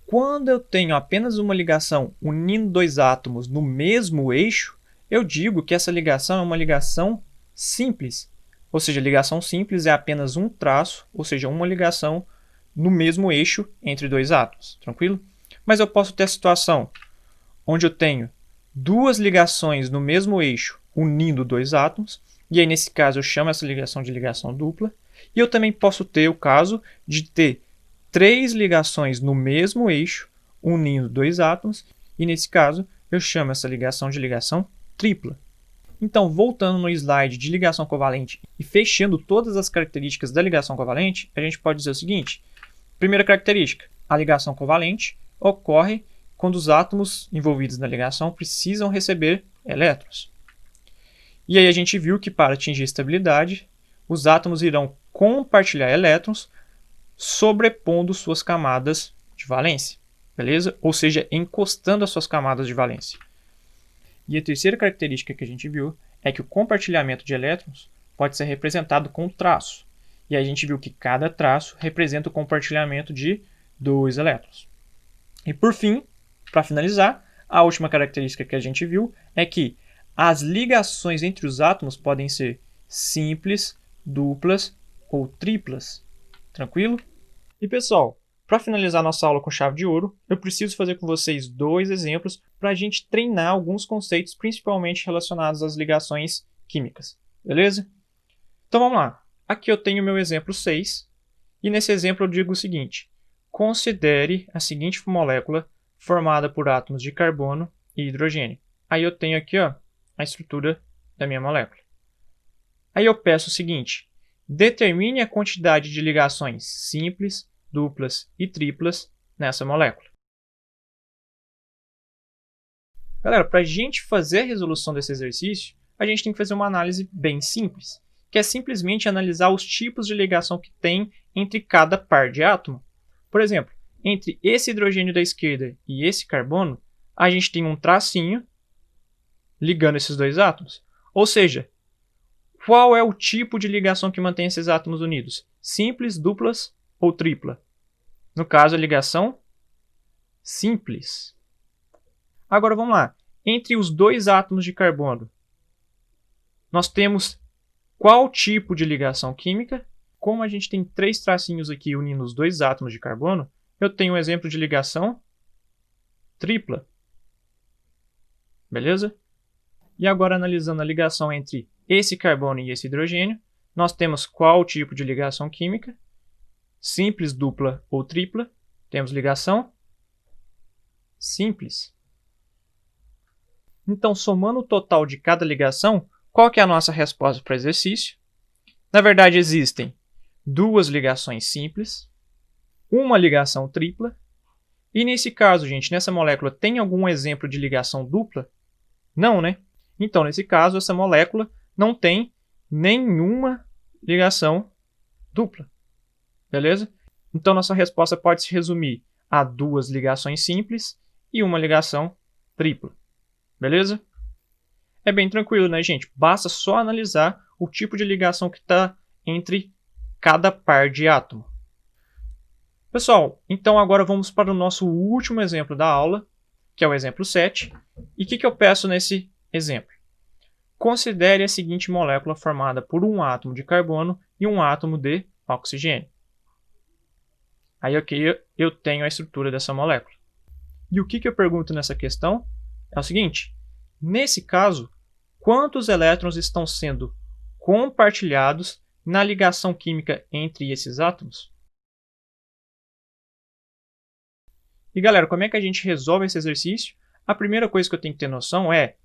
quando eu tenho apenas uma ligação unindo 2 átomos no mesmo eixo, eu digo que essa ligação é uma ligação simples. Ou seja, ligação simples é apenas um traço, ou seja, uma ligação no mesmo eixo entre 2 átomos. Tranquilo? Mas eu posso ter a situação onde eu tenho 2 ligações no mesmo eixo unindo 2 átomos, e aí nesse caso eu chamo essa ligação de ligação dupla. E eu também posso ter o caso de ter 3 ligações no mesmo eixo unindo 2 átomos, e nesse caso eu chamo essa ligação de ligação tripla. Então, voltando no slide de ligação covalente e fechando todas as características da ligação covalente, a gente pode dizer o seguinte: primeira característica, a ligação covalente ocorre quando os átomos envolvidos na ligação precisam receber elétrons. E aí a gente viu que para atingir estabilidade, os átomos irão compartilhar elétrons sobrepondo suas camadas de valência, beleza? Ou seja, encostando as suas camadas de valência. E a terceira característica que a gente viu é que o compartilhamento de elétrons pode ser representado com um traço. E a gente viu que cada traço representa o compartilhamento de 2 elétrons. E por fim, para finalizar, a última característica que a gente viu é que as ligações entre os átomos podem ser simples, duplas ou triplas. Tranquilo? E pessoal, para finalizar nossa aula com chave de ouro, eu preciso fazer com vocês 2 exemplos para a gente treinar alguns conceitos, principalmente relacionados às ligações químicas. Beleza? Então vamos lá. Aqui eu tenho o meu exemplo 6, e nesse exemplo eu digo o seguinte: considere a seguinte molécula formada por átomos de carbono e hidrogênio. Aí eu tenho aqui, ó, a estrutura da minha molécula. Aí eu peço o seguinte: determine a quantidade de ligações simples, duplas e triplas nessa molécula. Galera, para a gente fazer a resolução desse exercício, a gente tem que fazer uma análise bem simples, que é simplesmente analisar os tipos de ligação que tem entre cada par de átomo. Por exemplo, entre esse hidrogênio da esquerda e esse carbono, a gente tem um tracinho ligando esses dois átomos. Ou seja, qual é o tipo de ligação que mantém esses átomos unidos? Simples, duplas ou tripla? No caso, a ligação simples. Agora vamos lá. Entre os dois átomos de carbono, nós temos qual tipo de ligação química? Como a gente tem 3 tracinhos aqui unindo os dois átomos de carbono, eu tenho um exemplo de ligação tripla. Beleza? E agora, analisando a ligação entre esse carbono e esse hidrogênio, nós temos qual tipo de ligação química? Simples, dupla ou tripla? Temos ligação simples. Então, somando o total de cada ligação, qual que é a nossa resposta para o exercício? Na verdade, existem 2 ligações simples, uma ligação tripla, e nesse caso, gente, nessa molécula, tem algum exemplo de ligação dupla? Não, né? Então, nesse caso, essa molécula não tem nenhuma ligação dupla. Beleza? Então, nossa resposta pode se resumir a 2 ligações simples e uma ligação tripla. Beleza? É bem tranquilo, né, gente? Basta só analisar o tipo de ligação que está entre cada par de átomo. Pessoal, então agora vamos para o nosso último exemplo da aula, que é o exemplo 7. E o que eu peço nesse exemplo? Considere a seguinte molécula formada por um átomo de carbono e um átomo de oxigênio. Aí aqui eu tenho a estrutura dessa molécula. E o que eu pergunto nessa questão é o seguinte: nesse caso, quantos elétrons estão sendo compartilhados na ligação química entre esses átomos? E galera, como é que a gente resolve esse exercício? A primeira coisa que eu tenho que ter noção é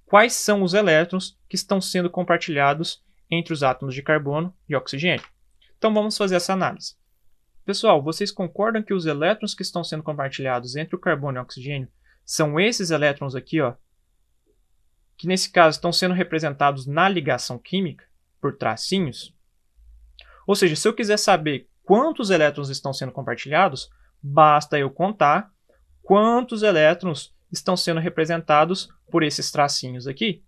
quais são os elétrons que estão sendo compartilhados entre os átomos de carbono e oxigênio. Então vamos fazer essa análise. Pessoal, vocês concordam que os elétrons que estão sendo compartilhados entre o carbono e o oxigênio são esses elétrons aqui, ó, que nesse caso estão sendo representados na ligação química por tracinhos? Ou seja, se eu quiser saber quantos elétrons estão sendo compartilhados, basta eu contar quantos elétrons estão sendo representados por esses tracinhos aqui.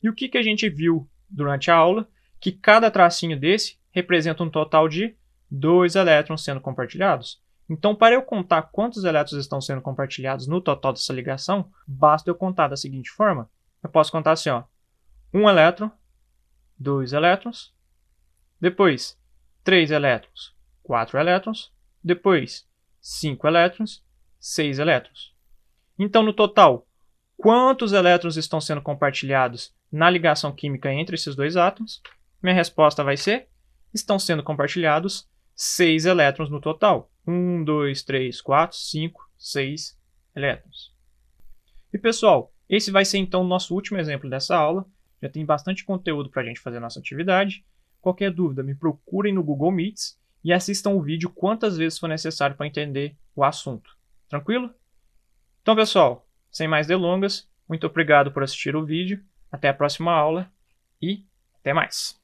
E o que a gente viu durante a aula? Que cada tracinho desse representa um total de 2 elétrons sendo compartilhados. Então, para eu contar quantos elétrons estão sendo compartilhados no total dessa ligação, basta eu contar da seguinte forma. Eu posso contar assim, ó, 1 elétron, 2 elétrons, depois 3 elétrons, 4 elétrons, depois 5 elétrons, 6 elétrons. Então, no total, quantos elétrons estão sendo compartilhados na ligação química entre esses dois átomos? Minha resposta vai ser: estão sendo compartilhados 6 elétrons no total. 1, 2, 3, 4, 5, 6 elétrons. E pessoal, esse vai ser então o nosso último exemplo dessa aula. Já tem bastante conteúdo para a gente fazer a nossa atividade. Qualquer dúvida, me procurem no Google Meets e assistam o vídeo quantas vezes for necessário para entender o assunto. Tranquilo? Então, pessoal, sem mais delongas, muito obrigado por assistir o vídeo. Até a próxima aula e até mais!